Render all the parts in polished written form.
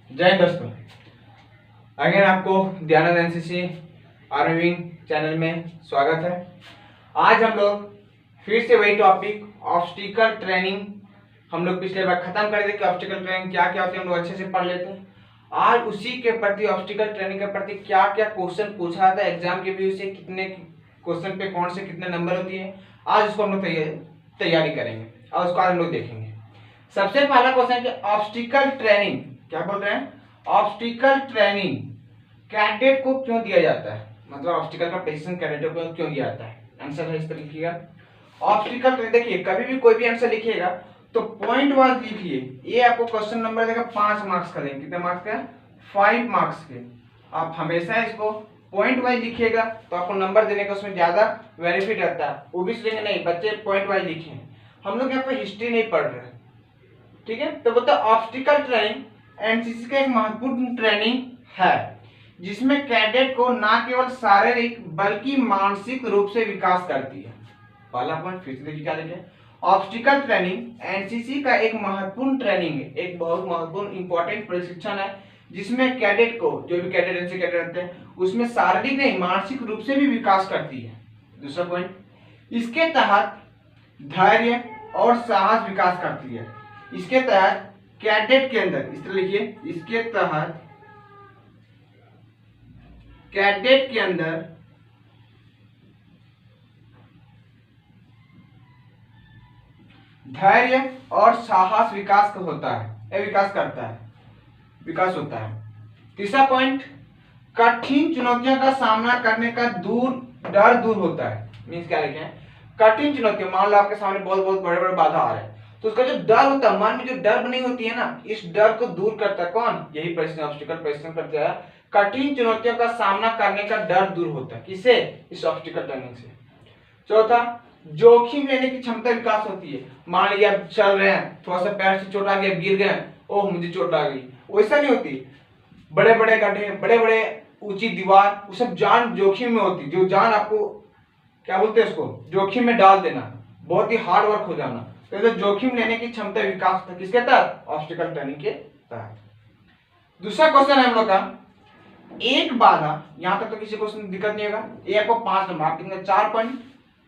जय दोस्तों, अगेन आपको Dayanand NCC army wing channel में स्वागत है। आज हम लोग फिर से वही टॉपिक ऑब्स्टिकल ट्रेनिंग हम लोग पिछले बार खत्म कर दिए कि ऑब्स्टिकल ट्रेनिंग क्या क्या होती है, हम लोग अच्छे से पढ़ लेते हैं। आज उसी के प्रति ऑब्स्टिकल ट्रेनिंग के प्रति क्या क्या क्वेश्चन पूछा जाता है एग्जाम के व्यू से, कितने क्वेश्चन पे कौन से कितने नंबर होती है, आज उसको हम लोग तैयारी करेंगे और उसको आज हम लोग देखेंगे। सबसे पहला क्वेश्चन है कि ऑब्स्टिकल ट्रेनिंग क्या बोल रहे हैं, ऑब्स्टिकल ट्रेनिंग कैडेट को क्यों दिया जाता है, मतलब ऑब्स्टिकल का पोजीशन कैडेट को क्यों दिया जाता है। आंसर है इस तरह लिखिएगा। ऑब्स्टिकल ट्रेनिंग देखिए, कभी भी कोई भी आंसर लिखिएगा तो पॉइंट वाइज लिखिए। ये आपको क्वेश्चन नंबर देगा 5 मार्क्स का, देंगे कितने मार्क्स का, 5 मार्क्स के। आप हमेशा इसको पॉइंट वाइज लिखिएगा तो आपको नंबर देने का उसमें ज्यादा बेनिफिट रहता है। वो भी सोचेंगे नहीं बच्चे पॉइंट वाइज लिखे, हम लोग यहाँ पे हिस्ट्री नहीं पढ़ रहे, ठीक है। तो बोलते ऑब्स्टिकल ट्रेनिंग एनसीसी का एक महत्वपूर्ण ट्रेनिंग है जिसमें कैडेट को न केवल शारीरिक बल्कि मानसिक रूप से विकास करती है। पहला पॉइंट फिर से देखिए क्या लिखे, ऑब्स्टिकल ट्रेनिंग एनसीसी का एक महत्वपूर्ण ट्रेनिंग है, एक बहुत महत्वपूर्ण इंपॉर्टेंट प्रशिक्षण है जिसमें कैडेट को, जो भी कैडेट एनसीसी कैडेट रहते हैं, उसमें शारीरिक नहीं मानसिक रूप से भी विकास करती है। दूसरा पॉइंट, इसके तहत धैर्य और साहस विकास करती है। इसके तहत कैडेट के अंदर, इस तरह लिखिए, इसके तहत कैडेट के अंदर धैर्य और साहस विकास होता है, विकास करता है, विकास होता है। तीसरा पॉइंट, कठिन चुनौतियों का सामना करने का डर दूर होता है। मीन्स क्या लिखे हैं, कठिन चुनौतियां, मान लो आपके सामने बहुत बहुत बड़े बड़े बाधा आ रहे हैं तो उसका जो डर होता है, मन में जो डर बनी होती है ना, इस डर को दूर करता है कौन, यही प्रश्न ऑब्स्टिकल प्रश्न करता है। कठिन चुनौतियों का सामना करने का डर दूर होता है, किससे, इस ऑब्स्टिकल ट्रेनिंग से। चौथा, जोखिम लेने की क्षमता विकास होती है। मान लीजिए आप चल रहे हैं, थोड़ा सा पैर से चोट आ गया, गिर गए, ओह मुझे चोट आ गई, वैसा नहीं होती। बड़े बड़े गड्ढे, बड़े बड़े ऊंची दीवार, वो सब जान जोखिम में होती, जो जान आपको क्या बोलते हैं, उसको जोखिम में डाल देना, बहुत ही हार्ड वर्क हो जाना। तो जोखिम लेने की क्षमता विकास होता है किसके तहत, ऑब्स्टिकल ट्रेनिंग के तहत। दूसरा क्वेश्चन है हम लोग का, एक बाधा, यहां तक तो किसी क्वेश्चन दिक्कत नहीं होगा, ये आपको 5 नंबर, आप कितने 4 पॉइंट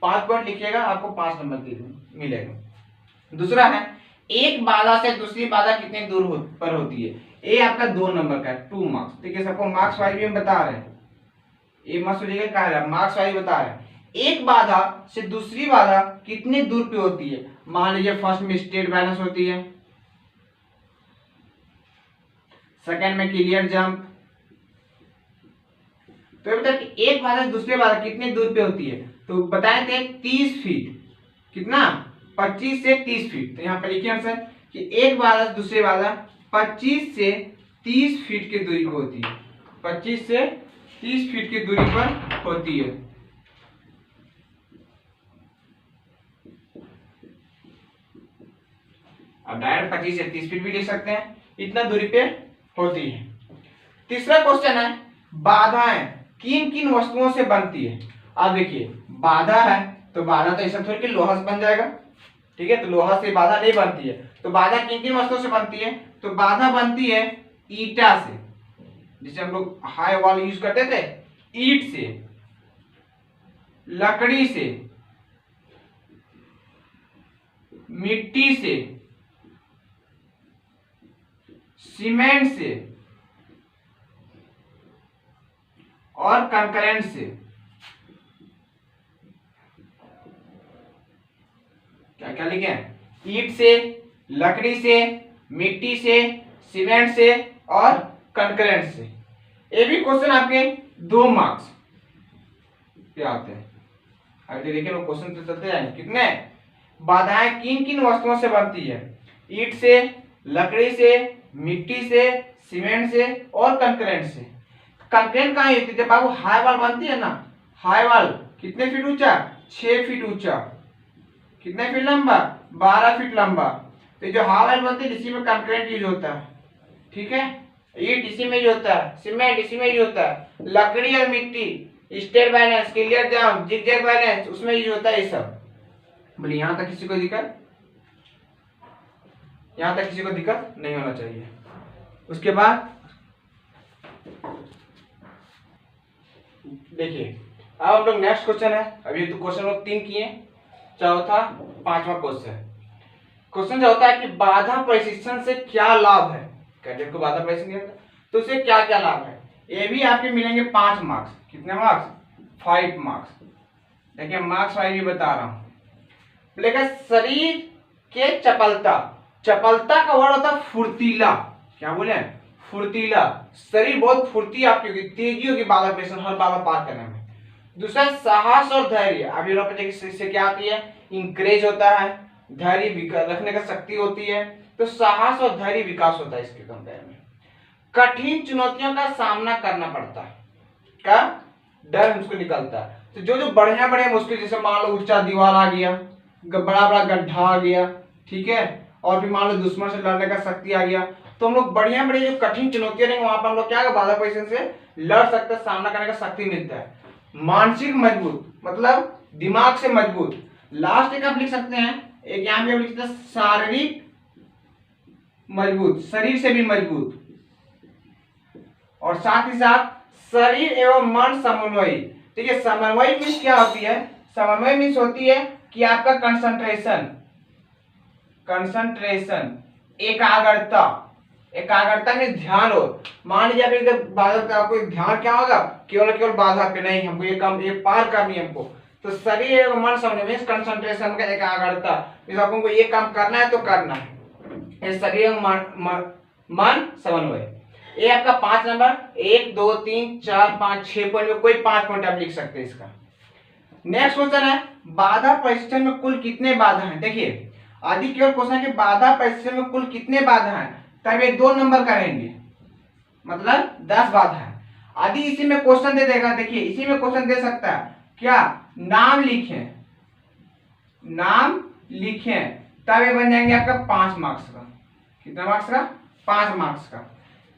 5 पॉइंट लिखिएगा, आपको 5 नंबर मिलेगा। दूसरा है, एक बाधा से दूसरी बाधा कितनी दूर पर होती है, ये आपका 2 नंबर का है, 2 मार्क्स, ठीक है। सबको मार्क्स वाइज भी हम बता रहे हैं, ये मत सोचिएगा क्या है, मार्क्स वाइज बता रहे हैं। एक बाधा से दूसरी बाधा कितनी दूर पे होती है, मान लीजिए फर्स्ट में स्ट्रेट बैलेंस होती है, सेकंड में क्लियर जंप, तो बता कि एक बाधा से दूसरी बाधा कितनी दूर पे होती है, तो बताए थे 30 फीट, कितना 25 से 30 फीट। तो यहाँ पे लिखिए आंसर कि एक बाधा से दूसरी बाधा 25 से 30 फीट की दूरी पर होती है, 25 से 30 फीट की दूरी पर होती है। अब डायरेक्ट 25 से 30 फीट भी लिख सकते हैं, इतना दूरी पे होती है। तीसरा क्वेश्चन है, बाधाएं किन किन वस्तुओं से बनती है। अब देखिए, बाधा है तो बाधा तो ऐसा थोड़ी कि लोहा से बन जाएगा, ठीक है, तो लोहा से बाधा नहीं बनती है। तो बाधा किन किन वस्तुओं से बनती है, तो बाधा बनती है ईटा से, जिसे हम लोग हाई वॉल यूज करते थे, ईंट से, लकड़ी से, मिट्टी से, सीमेंट से और कंकरेंट से। क्या क्या लिखे हैं, ईंट से, लकड़ी से, मिट्टी से, सीमेंट से और कंकरेंट से। ये भी क्वेश्चन आपके 2 मार्क्स पे आते हैं। अगर देखिए वो क्वेश्चन तो चलते जाएंगे, कितने, बाधाएं किन किन वस्तुओं से बनती है, ईंट से, लकड़ी से, मिट्टी से, सीमेंट से और कंकरेंट से। कंकरेंट कहाँ होती है, बाबू हाई वॉल बनती है ना, हाई वॉल कितने फीट ऊंचा, 6 फीट ऊंचा, कितने फीट लंबा, 12 फीट लंबा। तो जो हाई वॉल बनती है इसी में कंकरेंट यूज होता है, ठीक है, ईंट इसी में यूज होता है, सीमेंट इसी में यूज होता है, लकड़ी और मिट्टी, state balance, clear jump, zigzag balance, उसमें यूज होता है ये सब। बोलिए यहां तक किसी को दिक्कत, यहां तक किसी को दिक्कत नहीं होना चाहिए। उसके बाद देखिए, अब हम लोग नेक्स्ट क्वेश्चन है, अभी तो क्वेश्चन लोग 3 किए, चौथा 5वां क्वेश्चन जो होता है कि बाधा परिशिक्षण से क्या लाभ है। कैडेट को बाधा परिशिक्षण तो उससे क्या क्या लाभ है, ये भी आपके मिलेंगे 5 मार्क्स। कितने मार्क्स? 5 मार्क्स। देखिए मार्क्स वाइज भी बता रहा हूं। बोलेगा शरीर के चपलता, चपलता का वर्ड होता है फुर्तीला। क्या बोले? फुर्तीला। शरीर बहुत फुर्ती आपकी होगी, तेजी होगी बाधा परिशिक्षण हर बाधा पार करने में। दूसरा साहस और धैर्य, अब यूरोप से क्या आती है? इंकरेज होता है, धैर्य रखने का शक्ति होती है, तो साहस और धैर्य विकास होता है इसके कंपेयर में। कठिन चुनौतियों का सामना करना पड़ता है, का डर हमको निकलता है। तो जो जो बढ़िया बढ़िया मुश्किल, जैसे मान लो ऊंचा दीवार आ गया, बड़ा बड़ा गड्ढा आ गया, ठीक है, और भी मान लो दुश्मन से लड़ने का शक्ति आ गया, तो हम लोग बढ़िया बढ़िया जो कठिन चुनौतियां रहेंगे वहां पर हम लोग क्या बाधा परिशिक्षण से लड़ सकते हैं, सामना करने का शक्ति मिलता है। मानसिक मजबूत मतलब दिमाग से मजबूत। लास्ट एक आप लिख सकते हैं, एक यहां भी आप लिख सकते हैं शारीरिक मजबूत, शरीर से भी मजबूत, और साथ ही साथ शरीर एवं मन समन्वय। ठीक है, समन्वय मीन्स क्या होती है? समन्वय मीन्स होती है कि आपका कंसंट्रेशन, एकाग्रता। एकाग्रता में ध्यान हो। मान लीजिए आप एकदम बाधा पे, आपको ध्यान क्या होगा? केवल केवल बाधा पे नहीं, हमको ये काम ये पार करनी है हमको। तो शरीर एवं मन समन्वय मीन्स कंसंट्रेशन का, एकाग्रता। आपको ये काम करना है तो करना है, ये शरीर एवं मन समन्वय। ये आपका 5 नंबर, 1 2 3 4 5 6 पॉइंट में कोई 5 पॉइंट आप लिख सकते हैं इसका। नेक्स्ट क्वेश्चन है बाधा परिशिक्षण में कुल कितने बाधा हैं। देखिए आदि केवल क्वेश्चन है कि बाधा परिशिक्षण में कुल कितने बाधा हैं, तब ये 2 नंबर का रहेंगे, मतलब 10 बाधा है। आदि इसी में क्वेश्चन दे देगा। देखिए इसी में क्वेश्चन दे सकता है क्या? नाम लिखें, तब ये बन जाएंगे आपका 5 मार्क्स का। कितना मार्क्स का? 5 मार्क्स का।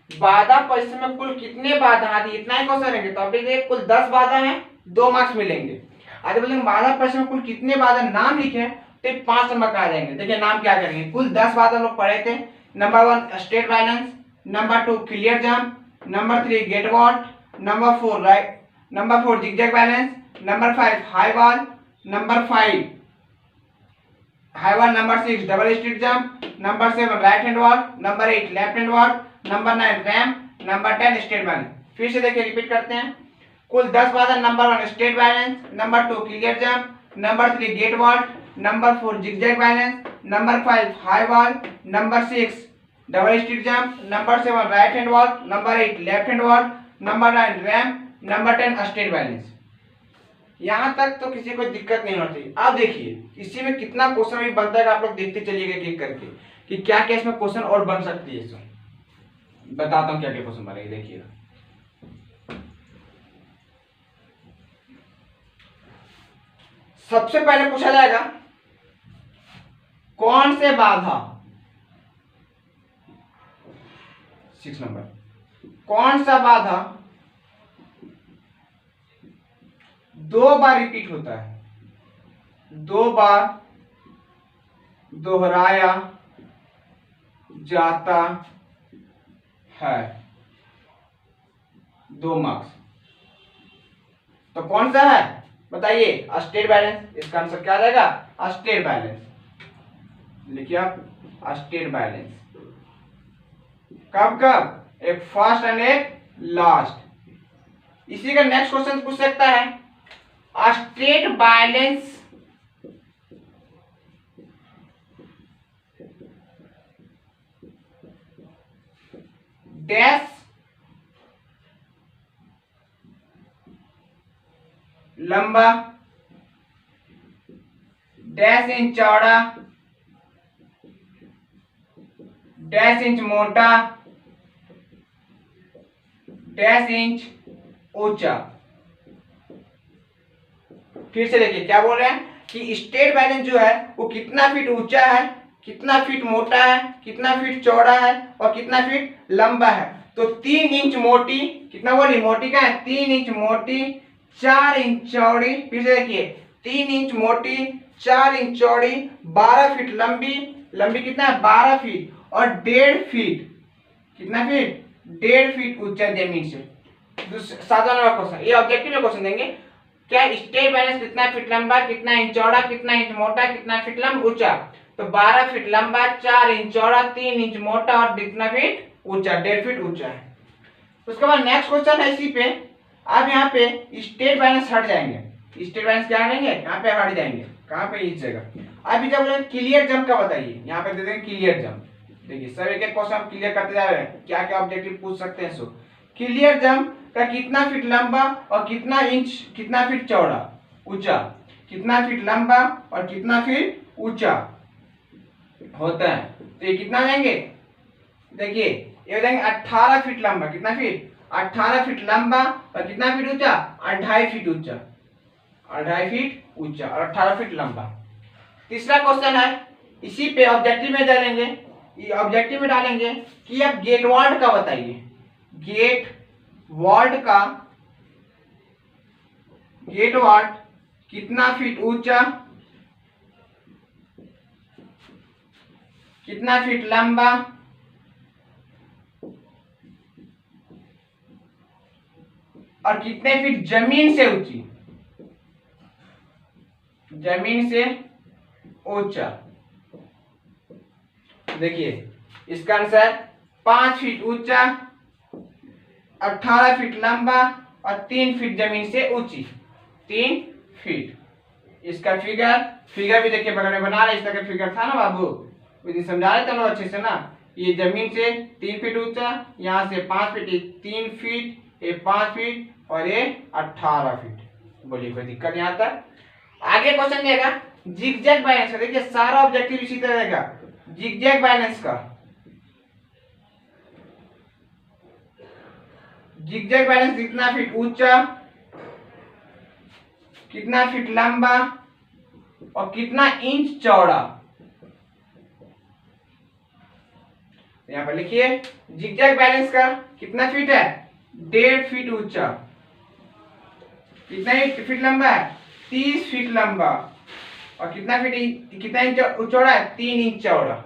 बाधा परिशिक्षण में कुल कितने बाधा, आदि इतना ही क्वेश्चन रहेंगे, तो आप देखिए कुल 10 बाधा है, 2 मार्क्स मिलेंगे। आगे बोलेंगे बाधा परिशिक्षण में कुल कितने बाधा, नाम लिखें, तो 5 नंबर का आ जाएंगे। देखिए नाम क्या करेंगे, कुल 10 बाधा लोग पढ़े थे। Number 1 straight balance, number 2 clear jump, number 3 gate vault, number 4 zigzag balance, number 5 high wall, number 5 high wall, number 6 double straight jump, number 7 right hand wall, number 8 left hand wall, number 9 ramp, number 10 straight balance. फिर से देखिए repeat करते हैं। कुल 10 बाधा, number 1 straight balance, number 2 clear jump, number 3 gate vault, number 4 zigzag balance, number 5 high wall, number 6 double straight jump, number 7 right hand wall, number 8 left hand wall, number 9 ramp, number 10 straight balance. यहां तक तो किसी को दिक्कत नहीं होती। अब देखिए इसी में कितना क्वेश्चन भी बनता है, आप लोग देखते चलिएगा एक एक करके कि क्या क्या इसमें क्वेश्चन और बन सकती है। बताता हूं क्या क्या क्वेश्चन बनेगी, देखिएगा। सबसे पहले पूछा जाएगा कौन से बाधा, 6 नंबर, कौन सा बाधा 2 बार रिपीट होता है, 2 बार दोहराया जाता है, 2 मार्क्स। तो कौन सा है बताइए? State balance. इसका आंसर क्या आ जाएगा? State balance. लिखिए आप स्टेट बैलेंस। कब कब? एक फर्स्ट एंड एक लास्ट। इसी का नेक्स्ट क्वेश्चन पूछ सकता है स्टेट बैलेंस डैश लंबा, डैश इंच चौड़ा, डैश इंच मोटा, डैश इंच ऊंचा। फिर से देखिए क्या बोल रहे हैं कि स्टेट बैलेंस जो है वो कितना फीट ऊंचा है, कितना फीट मोटा है, कितना फीट चौड़ा है और कितना फीट लंबा है। तो 3 इंच मोटी, कितना बोली मोटी का है? 3 इंच मोटी, 4 इंच चौड़ी। फिर से देखिए 3 इंच मोटी, 4 इंच चौड़ी, 12 फीट लंबी, लंबी कितना है? 12 फीट, और 1.5 फीट कितना फीट? 1.5 फीट ऊंचा जमीन से। साधारण वाला क्वेश्चन, ये ऑब्जेक्टिव में क्वेश्चन देंगे। क्या स्टेट बैलेंस कितना फीट लंबा, कितना इंच चौड़ा, कितना इंच मोटा, कितना फीट लंबा ऊंचा? तो 12 फीट लंबा, 4 इंच चौड़ा, 3 इंच मोटा और कितना फीट ऊंचा? 1.5 फीट ऊंचा है। उसके बाद नेक्स्ट क्वेश्चन है इसी पे। अब यहाँ पे स्टेट बैलेंस हट जाएंगे। स्टेट बैलेंस क्या हटेंगे? यहाँ पे हट जाएंगे। कहाँ पे? इस जगह। अभी जब क्लियर जंप का बताइए, यहाँ पे दे देंगे क्लियर जंप। देखिए सब एक एक क्वेश्चन क्लियर करते जा रहे हैं, क्या क्या ऑब्जेक्टिव पूछ सकते हैं। सो क्लियर जंप का कितना फीट लंबा और कितना इंच कितना फीट चौड़ा ऊंचा, कितना फीट लंबा और कितना फीट ऊंचा होता है? तो ये कितना देंगे? देखिए ये देंगे 18 फीट लंबा, कितना फीट? 18 फीट लंबा और कितना फीट ऊंचा? 2.5 फीट ऊंचा, 2.5 फीट ऊंचा और 18 फीट लंबा। तीसरा क्वेश्चन है इसी पे ऑब्जेक्टिव में डालेंगे। ये ऑब्जेक्टिव में डालेंगे कि अब गेट वॉल्ट का बताइए। गेट वॉल्ट कितना फीट ऊंचा, कितना फीट लंबा और कितने फीट जमीन से ऊंची, जमीन से ऊंचा? देखिए इसका आंसर 5 फीट ऊंचा, 18 फीट लंबा और 3 फीट जमीन से ऊंची, 3 फीट। इसका फिगर भी देखिए बगल में बना रहे। इस तरह का फिगर था ना बाबू, समझा रहे थे लोग अच्छे से ना। ये जमीन से 3 फीट ऊंचा, यहाँ से 5 फीट, 3 फीट, ये 5 फीट और ये 18 फीट। बोलिए कोई दिक्कत यहाँ तक? आगे क्वेश्चन देगा जिगजैग बैलेंस का। देखिए सारा ऑब्जेक्टिव इसी तरह रहेगा। जिगजैग बैलेंस का, जिगजैग बैलेंस कितना फीट ऊंचा, कितना फीट लंबा और कितना इंच चौड़ा? यहां पर लिखिए जिगजैग बैलेंस का कितना फीट है? 1.5 फीट ऊंचा, कितना फीट लंबा है? 30 फीट लंबा और कितना इंच चौड़ा है? 3 इंच चौड़ा।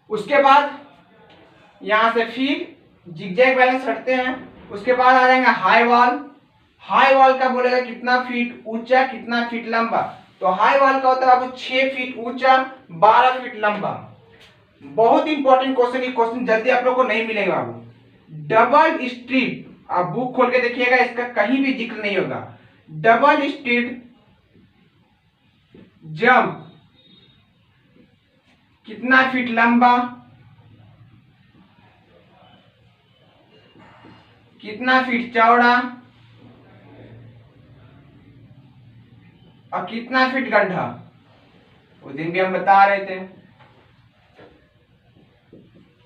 उसके बाद यहां से फिर जिगजैग बैलेंस हटते हैं। उसके बाद आ जाएगा हाई वॉल। हाई वॉल का बोलेगा कितना फीट ऊंचा, कितना फीट लंबा? तो हाई वॉल का होता है बाबू 6 फीट ऊंचा, 12 फीट लंबा। बहुत इंपॉर्टेंट क्वेश्चन, ये क्वेश्चन जल्दी आप लोग को नहीं मिलेगा बाबू। डबल स्ट्रिप, आप बुक खोल के देखिएगा, इसका कहीं भी जिक्र नहीं होगा। डबल स्ट्रिप जंप कितना फीट लंबा, कितना फीट चौड़ा और कितना फीट गड्ढा? उस दिन भी हम बता रहे थे,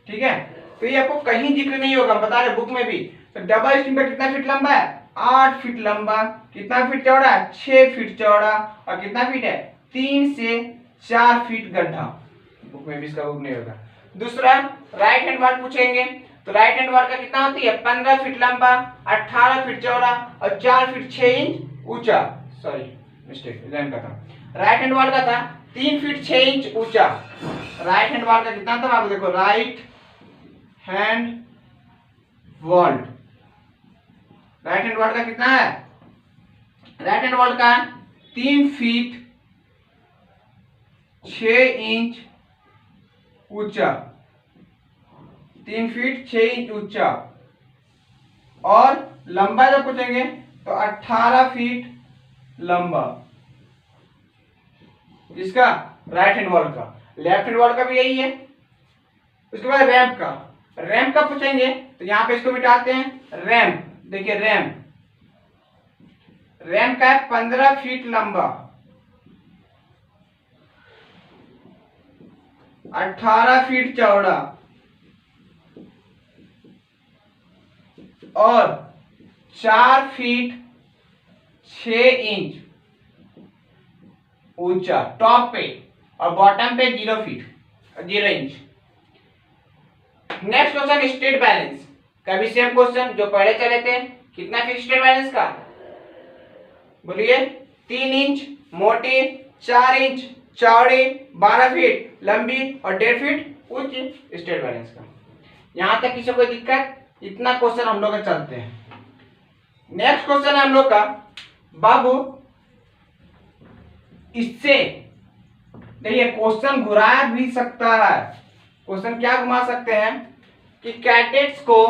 ठीक है। तो ये आपको कहीं जिक्र नहीं होगा, बता रहे बुक में भी। तो डबल स्ट्रिप का कितना फीट लंबा है? 8 फीट लंबा। कितना फीट चौड़ा है? 6 फीट चौड़ा और कितना फीट है? 3 से 4 फीट गड्ढा। बुक में भी इसका बुक नहीं होगा। दूसरा राइट हैंड वॉल पूछेंगे, तो राइट हैंड वॉल का कितना होती है? 15 फीट लंबा, 18 फीट चौड़ा और 4 फीट 6 इंच ऊंचा। सॉरी मिस्टेक, का था राइट हैंड वॉल का था 3 फीट 6 इंच ऊंचा। राइट हैंड वॉल का कितना था बाबू? देखो right hand wall, right hand wall का कितना है? राइट हैंड वॉल का 3 फीट 6 इंच ऊंचा, 3 फीट 6 इंच ऊंचा। और लंबा जब पूछेंगे तो 18 फीट लंबा। इसका राइट हैंड वॉल का। लेफ्ट हैंड वॉल का भी यही है। उसके बाद रैंप का, रैंप का पूछेंगे तो यहां पे इसको मिटाते हैं। रैंप, देखिए रैंप, रैंप का है 15 फीट लंबा, 18 फीट चौड़ा और 4 फीट 6 इंच ऊंचा टॉप पे, और बॉटम पे 0 feet 0 inch. Next question state balance का भी सेम क्वेश्चन जो पहले चले थे। कितना फीट स्टेट बैलेंस का? बोलिए 3 इंच मोटी, 4 इंच चौड़ी, 12 फीट लंबी और 1.5 फीट ऊंची स्टेट बैलेंस का। यहां तक किसी को कोई दिक्कत? इतना क्वेश्चन हम लोग का चलते हैं। नेक्स्ट क्वेश्चन है हम लोग का, बाबू इससे देखिए क्वेश्चन घुराया भी सकता है। क्वेश्चन क्या घुमा सकते हैं कि कैडेट्स को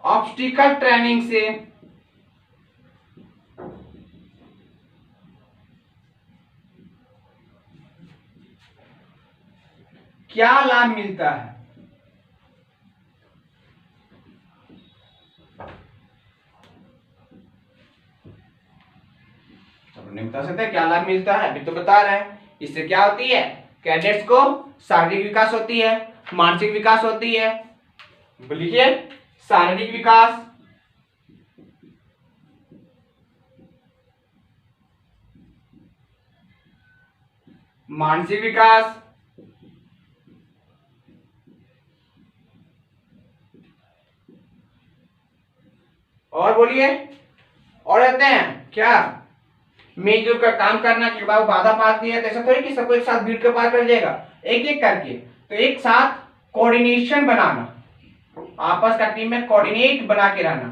ऑब्स्टिकल ट्रेनिंग से क्या लाभ मिलता है? नहीं बता सकते क्या लाभ मिलता है, अभी तो बता रहे हैं। इससे क्या होती है? कैडेट्स को शारीरिक विकास होती है, मानसिक विकास होती है। बोलिए, शारीरिक विकास, मानसिक विकास, और बोलिए, और रहते हैं क्या? मिलजुल कर काम करना। कि बाबू बाधा पास दिया तो ऐसा थोड़ी कि सबको एक साथ भीड़ के पार कर जाएगा, एक एक करके। तो एक साथ कोऑर्डिनेशन बनाना, आपस का टीम में कोऑर्डिनेट बना के रहना,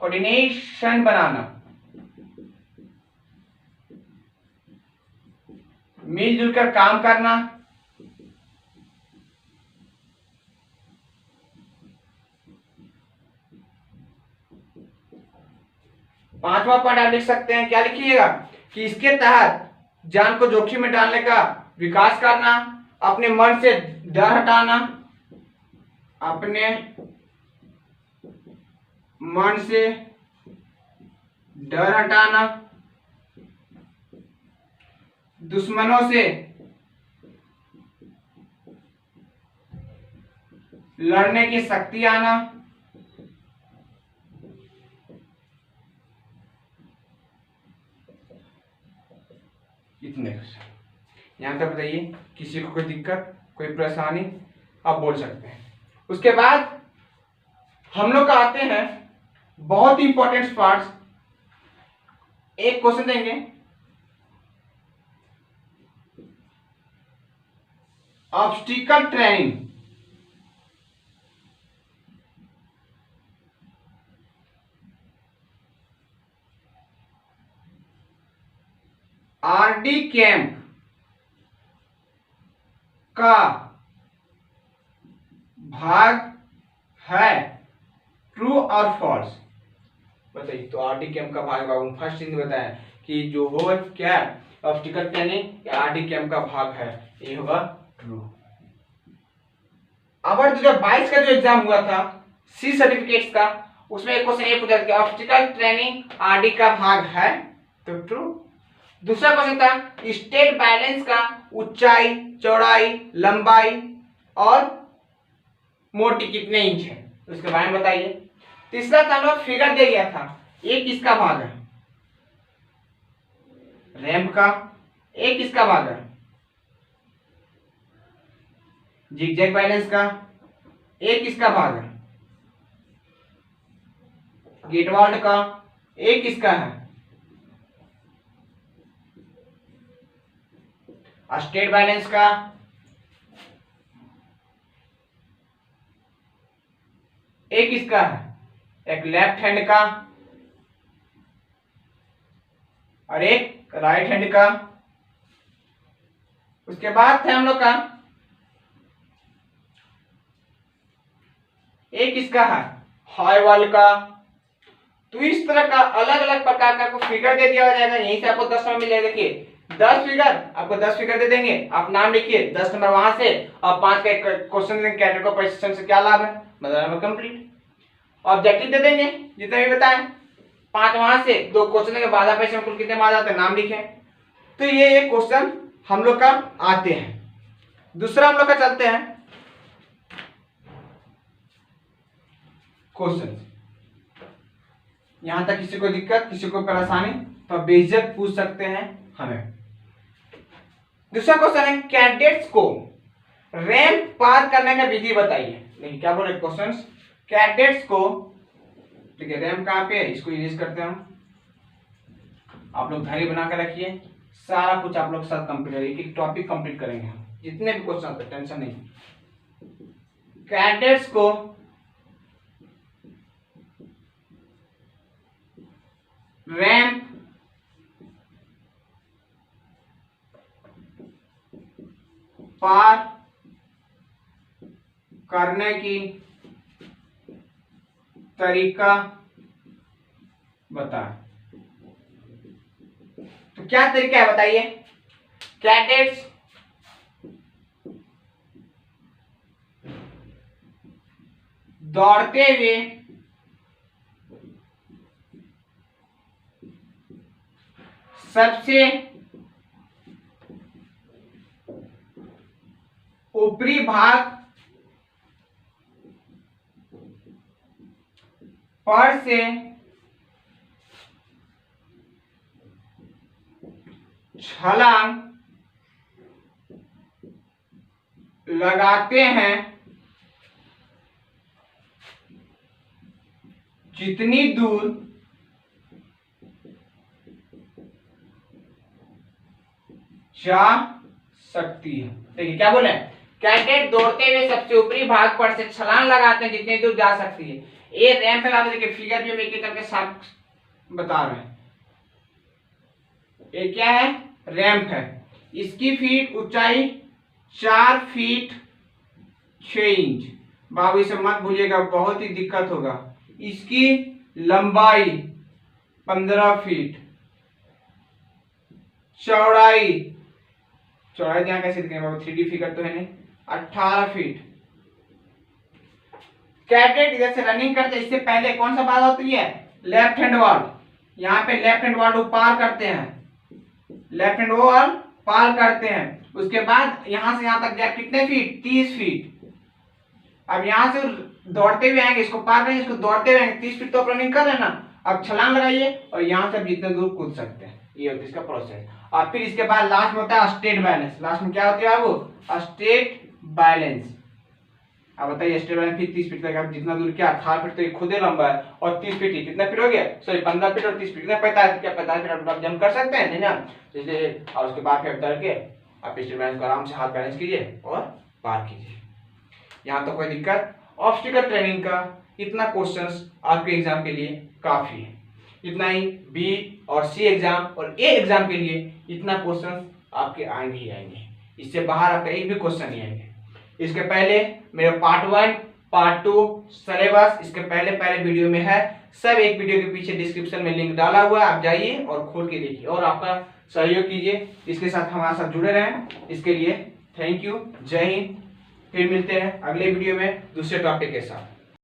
कोऑर्डिनेशन बनाना, मिलजुल कर काम करना। पांचवा पॉइंट आप लिख सकते हैं, क्या लिखिएगा कि इसके तहत जान को जोखिम में डालने का विकास करना, अपने मन से डर हटाना, अपने मन से डर हटाना, दुश्मनों से लड़ने की शक्ति आना, इतने। यहां तक बताइए, किसी को कोई दिक्कत, कोई परेशानी, आप बोल सकते हैं। उसके बाद हम लोग का आते हैं बहुत ही इंपॉर्टेंट पार्ट्स। एक क्वेश्चन देंगे, ऑब्स्टिकल ट्रेनिंग आरडी कैंप का भाग है, ट्रू और फॉल्स? बताइए। तो आरडी कैंप का भाग बाबू फर्स्ट चीज बताया कि जो होगा क्या, ऑब्स्टिकल ट्रेनिंग आरडी कैंप का भाग है, ये होगा ट्रू। अब 2022 का जो एग्जाम हुआ था सी सर्टिफिकेट्स का, उसमें एक क्वेश्चन ये पूछा था कि ऑब्स्टिकल ट्रेनिंग आरडी का भाग है, तो ट्रू। दूसरा क्वेश्चन था स्टेट बैलेंस का ऊंचाई, चौड़ाई, लंबाई और मोटी कितने इंच है, उसके बारे में बताइए। तीसरा था हम लोग फिगर दे गया था, एक किसका भाग है? रैंप का। एक किसका भाग है? जिगजैग बैलेंस का। एक किसका भाग है? गेटवाल्ड का। एक किसका है? स्टेट बैलेंस का। एक किसका है? एक लेफ्ट हैंड का और एक राइट हैंड का। उसके बाद थे हम लोग का एक किसका है? हाईवॉल का। तो इस तरह का अलग अलग प्रकार का आपको फिगर दे दिया जाएगा, यहीं से आपको 10 नंबर मिल जाएगा। देखिए 10 फिगर, आपको 10 फिगर दे देंगे, आप नाम लिखिए 10 नंबर वहां से, और 5 का क्वेश्चन देंगे कैडेट को प्रशिक्षण से क्या लाभ है, मतलब कंप्लीट। ऑब्जेक्टिव दे देंगे जितने भी बताएं, 5 वहां से, 2 क्वेश्चन देंगे, बाधा पैसे कुल कितने मार जाते हैं, नाम लिखे। तो ये एक क्वेश्चन हम लोग का आते हैं। दूसरा हम लोग का चलते हैं क्वेश्चन। यहां तक किसी को दिक्कत, किसी को परेशानी, तो बेझिझक पूछ सकते हैं हमें। दूसरा क्वेश्चन है कैडेट्स को रैंप पार करने का विधि बताइए। देखिए क्या बोल रहे क्वेश्चन, कैडेट्स को, ठीक है रैंप कहां पे है, इसको इरेज करते हैं हम। आप लोग धैर्य बना कर रखिए, सारा कुछ आप लोग साथ कंप्लीट करेंगे, एक टॉपिक कंप्लीट करेंगे हम, जितने भी क्वेश्चन होते हैं, टेंशन नहीं। कैडेट्स को रैंप पार करने की तरीका बताएं। तो क्या तरीका है बताइए। कैडेट्स दौड़ते हुए सबसे ऊपरी भाग पर से छलांग लगाते हैं, जितनी दूर जा सकती है। देखिए क्या बोले, कैडेट दौड़ते हुए सबसे ऊपरी भाग पर से छलांग लगाते हैं जितनी दूर जा सकती है। ये रैंप है, आप देखिए फिगर भी हम एक एक करके साफ बता रहे हैं। ये क्या है, रैंप है। इसकी फीट ऊंचाई 4 फीट 6 इंच। बाबू इसे मत भूलिएगा, बहुत ही दिक्कत होगा। इसकी लंबाई 15 फीट, चौड़ाई यहाँ कैसे दिखेगा बाबू, 3D फिगर तो है नहीं, 18 फीट। कैडेट इधर से रनिंग करते, इससे पहले कौन सा बात होती है, लेफ्ट हैंड वॉल। यहाँ पे लेफ्ट हैंड वॉल पार करते हैं, लेफ्ट हैंड वॉल पार करते हैं। उसके बाद यहां से यहां तक गैप कितने फीट, 30 फीट। अब यहां से दौड़ते हुए आएंगे, इसको पार नहीं, इसको दौड़ते हुए आएंगे, 30 फीट तो रनिंग कर रहे हैं ना। अब छलांग लगाइए और यहां से जितने दूर कूद सकते हैं, ये होता है इसका प्रोसेस। और फिर इसके बाद लास्ट में होता है स्टेट बैलेंस। लास्ट में क्या होती है बाबू, स्टेट बैलेंस। अब बताइए स्टेट बैलेंस, फिर 30 फीट तक आप जितना दूर किया, 18 फीट तो ये खुद ही लंबा है, और 30 फीट ही कितना फीट हो गया, सॉरी 15 फीट और 30 फीट कितना, 45। क्या 45 फीट आप जंप कर सकते हैं, नहीं ना। इसलिए और उसके बाद फिर उतर के आप स्टेट बैलेंस को आराम से हाथ बैलेंस कीजिए और पार कीजिए। यहाँ तो कोई दिक्कत। ऑब्स्टिकल ट्रेनिंग का इतना क्वेश्चंस आपके एग्जाम के लिए काफी है। इतना ही बी और सी एग्जाम और ए एग्जाम के लिए इतना क्वेश्चंस आपके आएंगे ही आएंगे। इससे बाहर आपका एक भी क्वेश्चन नहीं आएंगे। इसके पहले मेरे पार्ट 1 पार्ट 2 सिलेबस इसके पहले वीडियो में है, सब एक वीडियो के पीछे डिस्क्रिप्शन में लिंक डाला हुआ है, आप जाइए और खोल के देखिए और आपका सहयोग कीजिए। इसके साथ हमारे साथ जुड़े रहें, इसके लिए थैंक यू। जय हिंद। फिर मिलते हैं अगले वीडियो में दूसरे टॉपिक के साथ।